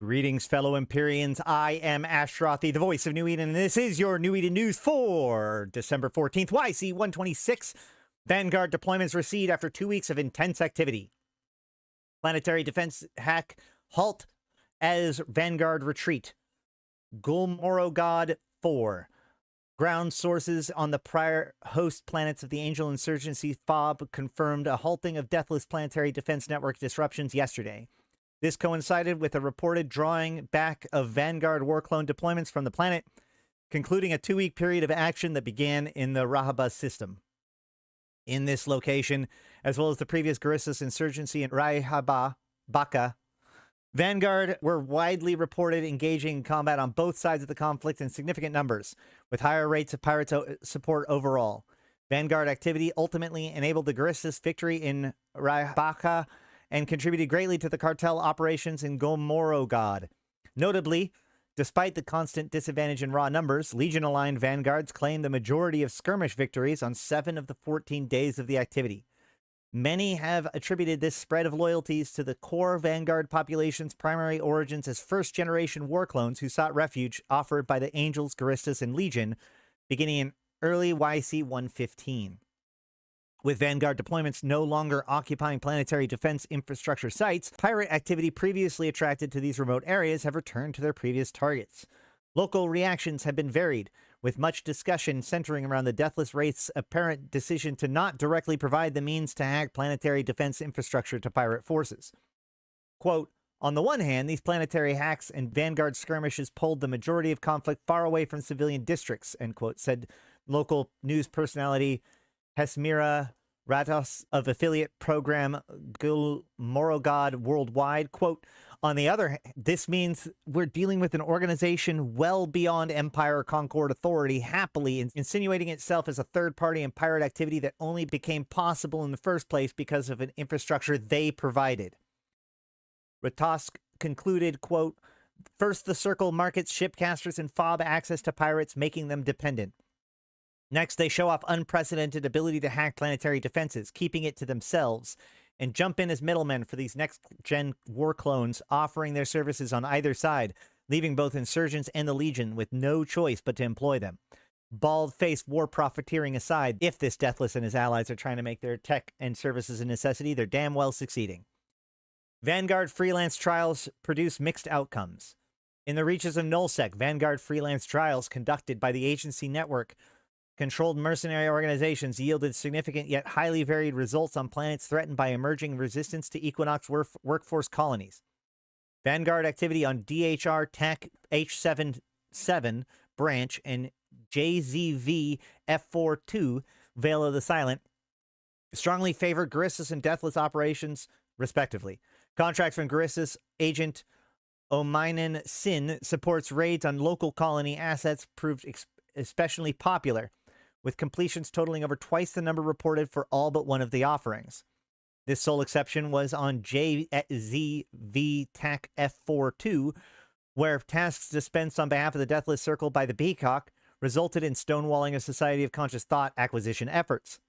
Greetings, fellow Empyreans. I am Ashterothi, the voice of New Eden, and this is your New Eden news for December 14th. YC 126. Vanguard deployments recede after 2 weeks of intense activity. Planetary defense hack halt as Vanguard retreat. Gulmorogod 4. Ground sources on the prior host planets of the Angel Insurgency FOB confirmed a halting of Deathless planetary defense network disruptions yesterday. This coincided with a reported drawing back of Vanguard warclone deployments from the planet, concluding a 2-week period of action that began in the Rahabuz system. In this location, as well as the previous Guristas insurgency in Baka, Vanguard were widely reported engaging in combat on both sides of the conflict in significant numbers, with higher rates of pirate support overall. Vanguard activity ultimately enabled the Guristas victory in Baka and contributed greatly to the cartel operations in Gulmorogod. Notably, despite the constant disadvantage in raw numbers, Legion-aligned Vanguards claimed the majority of skirmish victories on 7 of the 14 days of the activity. Many have attributed this spread of loyalties to the core Vanguard population's primary origins as first-generation war clones who sought refuge offered by the Angels, Guristas, and Legion, beginning in early YC 115. With Vanguard deployments no longer occupying planetary defense infrastructure sites, pirate activity previously attracted to these remote areas have returned to their previous targets. Local reactions have been varied, with much discussion centering around the Deathless Wraith's apparent decision to not directly provide the means to hack planetary defense infrastructure to pirate forces. Quote, on the one hand, these planetary hacks and Vanguard skirmishes pulled the majority of conflict far away from civilian districts, end quote, said local news personality Hesmira Ratos of affiliate program Gulmorogod Worldwide. Quote, on the other hand, this means we're dealing with an organization well beyond Empire Concord Authority, happily insinuating itself as a third-party in pirate activity that only became possible in the first place because of an infrastructure they provided. Ratos concluded, quote, first the Circle markets shipcasters and FOB access to pirates, making them dependent. Next, they show off unprecedented ability to hack planetary defenses, keeping it to themselves, and jump in as middlemen for these next-gen war clones, offering their services on either side, leaving both insurgents and the Legion with no choice but to employ them. Bald-faced war profiteering aside, if this Deathless and his allies are trying to make their tech and services a necessity, they're damn well succeeding. Vanguard freelance trials produce mixed outcomes. In the reaches of Nullsec, Vanguard freelance trials conducted by the agency network controlled mercenary organizations yielded significant yet highly varied results on planets threatened by emerging resistance to Equinox workforce colonies. Vanguard activity on DHR Tech H77 branch and JZV F42 Veil of the Silent strongly favored Guristas and Deathless operations, respectively. Contracts from Guristas agent Ominen Sin supports raids on local colony assets proved especially popular, with completions totaling over twice the number reported for all but one of the offerings. This sole exception was on JZV TAC F42, where tasks dispensed on behalf of the Deathless Circle by the Peacock resulted in stonewalling of Society of Conscious Thought acquisition efforts.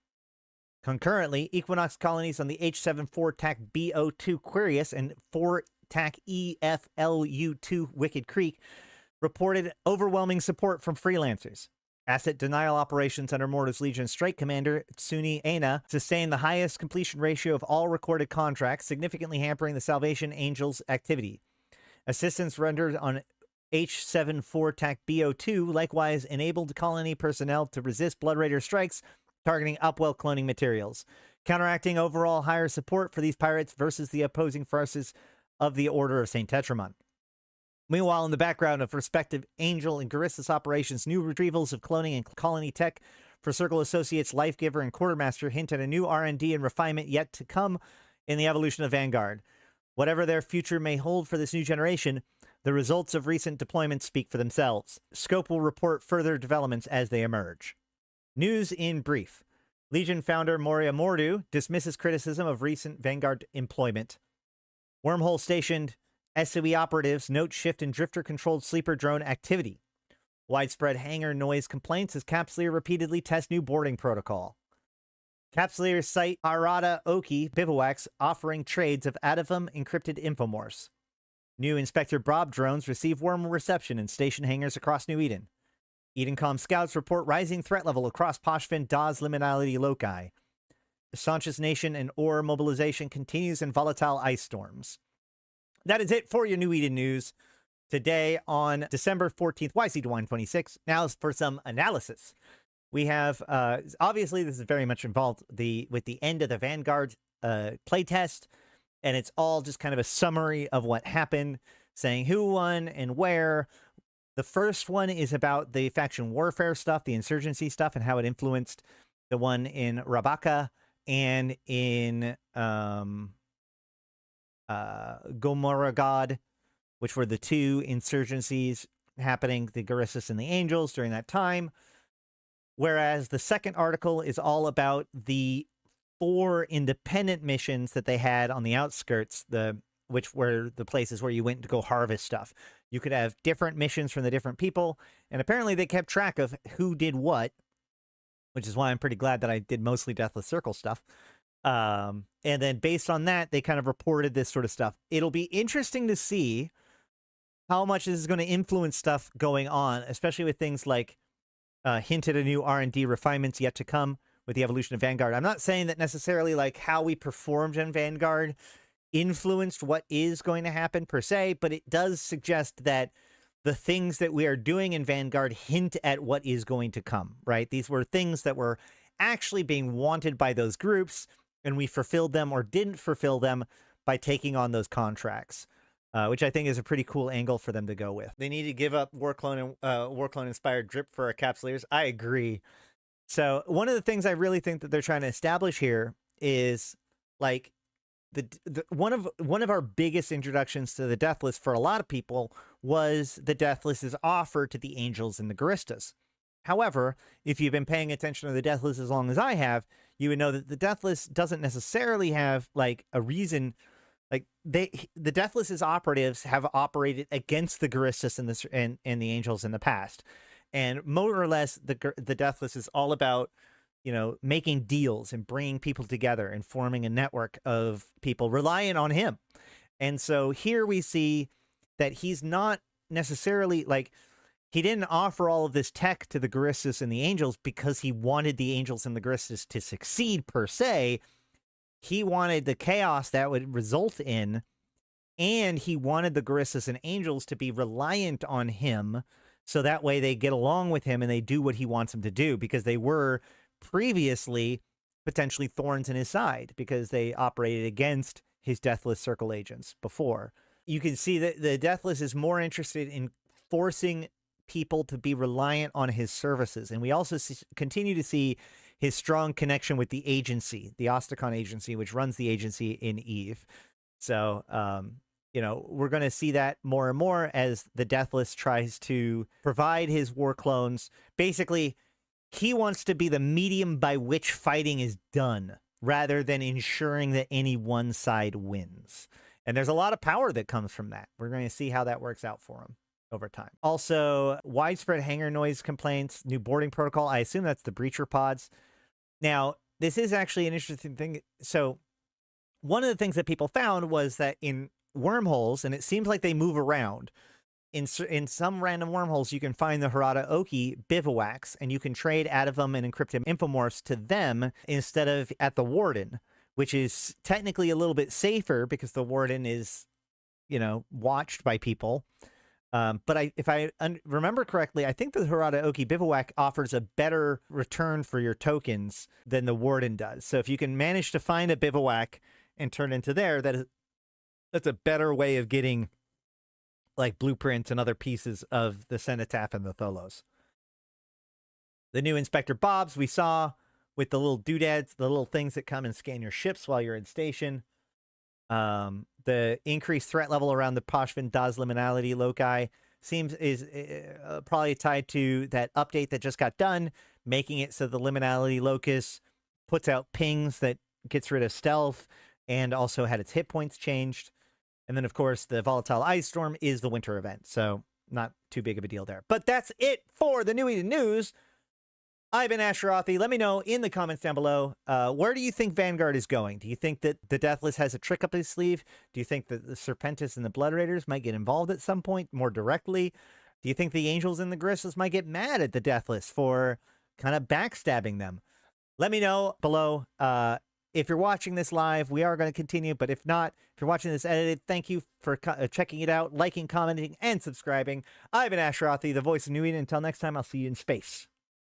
Concurrently, Equinox colonies on the H74 TAC BO2 Quirius and 4 TAC EFLU2 Wicked Creek reported overwhelming support from freelancers. Asset denial operations under Mortis Legion Strike Commander Tsuni Aina sustained the highest completion ratio of all recorded contracts, significantly hampering the Salvation Angels activity. Assistance rendered on H74 TAC BO2 likewise enabled colony personnel to resist Blood Raider strikes targeting Upwell cloning materials, counteracting overall higher support for these pirates versus the opposing forces of the Order of St. Tetramon. Meanwhile, in the background of respective Angel and Guristas operations, new retrievals of cloning and colony tech for Circle Associates Lifegiver and Quartermaster hint at a new R&D and refinement yet to come in the evolution of Vanguard. Whatever their future may hold for this new generation, the results of recent deployments speak for themselves. Scope will report further developments as they emerge. News in brief. Legion founder Moria Mordu dismisses criticism of recent Vanguard employment. Wormhole-stationed SOE operatives note shift in drifter-controlled sleeper drone activity. Widespread hangar noise complaints as Capsuleer repeatedly tests new boarding protocol. Capsuleer site Arada Oki bivouacs offering trades of Atavum encrypted infomorphs. New Inspector Bob drones receive warm reception in station hangars across New Eden. EdenCom scouts report rising threat level across Poshvin DAW's liminality loci. The Sanchez Nation and ore mobilization continues in volatile ice storms. That is it for your New Eden news today on December 14th, YC126. Now for some analysis. We have, obviously, this is very much involved with the end of the Vanguard playtest, and it's all just kind of a summary of what happened, saying who won and where. The first one is about the faction warfare stuff, the insurgency stuff, and how it influenced the one in Rabaka and in Gomorragod, which were the two insurgencies happening, the Gerissus and the Angels, during that time. Whereas the second article is all about the 4 independent missions that they had on the outskirts, which were the places where you went to go harvest stuff. You could have different missions from the different people, and apparently they kept track of who did what, which is why I'm pretty glad that I did mostly Deathless Circle stuff. And then based on that, they kind of reported this sort of stuff. It'll be interesting to see how much this is going to influence stuff going on, especially with things like hinted at new R&D refinements yet to come with the evolution of Vanguard. I'm not saying that necessarily like how we performed in Vanguard influenced what is going to happen per se, but it does suggest that the things that we are doing in Vanguard hint at what is going to come, right? These were things that were actually being wanted by those groups, and we fulfilled them or didn't fulfill them by taking on those contracts. Which I think is a pretty cool angle for them to go with. They need to give up Warclone inspired drip for our capsulators. I agree. So one of the things I really think that they're trying to establish here is like one of our biggest introductions to the Deathless for a lot of people was the Deathless's offer to the Angels and the Geristas. However, if you've been paying attention to the Deathless as long as I have, you would know that the Deathless doesn't necessarily have like a reason. Like the Deathless's operatives have operated against the Geristus and the Angels in the past, and more or less the Deathless is all about, you know, making deals and bringing people together and forming a network of people reliant on him. And so here we see that he's not necessarily like he didn't offer all of this tech to the Geristus and the Angels because he wanted the Angels and the Geristus to succeed per se. He wanted the chaos that would result in, and he wanted the Gerissus and Angels to be reliant on him, so that way they get along with him and they do what he wants them to do, because they were previously potentially thorns in his side, because they operated against his Deathless Circle agents before. You can see that the Deathless is more interested in forcing people to be reliant on his services, and we also continue to see his strong connection with the agency, the Ostakon agency, which runs the agency in Eve. So, you know, we're going to see that more and more as the Deathless tries to provide his war clones. Basically, he wants to be the medium by which fighting is done, rather than ensuring that any one side wins. And there's a lot of power that comes from that. We're going to see how that works out for him over time. Also, widespread hangar noise complaints, new boarding protocol. I assume that's the breacher pods. Now, this is actually an interesting thing. So one of the things that people found was that in wormholes, and it seems like they move around, in some random wormholes, you can find the Ashterothi bivouacs, and you can trade out of them and encrypted infomorphs to them instead of at the Warden, which is technically a little bit safer because the Warden is, you know, watched by people. But if I remember correctly, I think the Ashterothi bivouac offers a better return for your tokens than the Warden does. So if you can manage to find a bivouac and turn into there, that's a better way of getting like blueprints and other pieces of the Cenotaph and the Tholos. The new Inspector Bobs we saw with the little doodads, the little things that come and scan your ships while you're in station. The increased threat level around the Poshvin DAW's liminality loci is probably tied to that update that just got done, making it so the liminality locus puts out pings that gets rid of stealth and also had its hit points changed. And then, of course, the volatile ice storm is the winter event, so not too big of a deal there. But that's it for the New Eden News. I've been Ashterothi. Let me know in the comments down below, where do you think Vanguard is going? Do you think that the Deathless has a trick up his sleeve? Do you think that the Serpentis and the Blood Raiders might get involved at some point more directly? Do you think the Angels and the Gristles might get mad at the Deathless for kind of backstabbing them? Let me know below. If you're watching this live, we are going to continue, but if not, if you're watching this edited, thank you for checking it out, liking, commenting, and subscribing. I've been Ashterothi, the voice of New Eden. Until next time, I'll see you in space.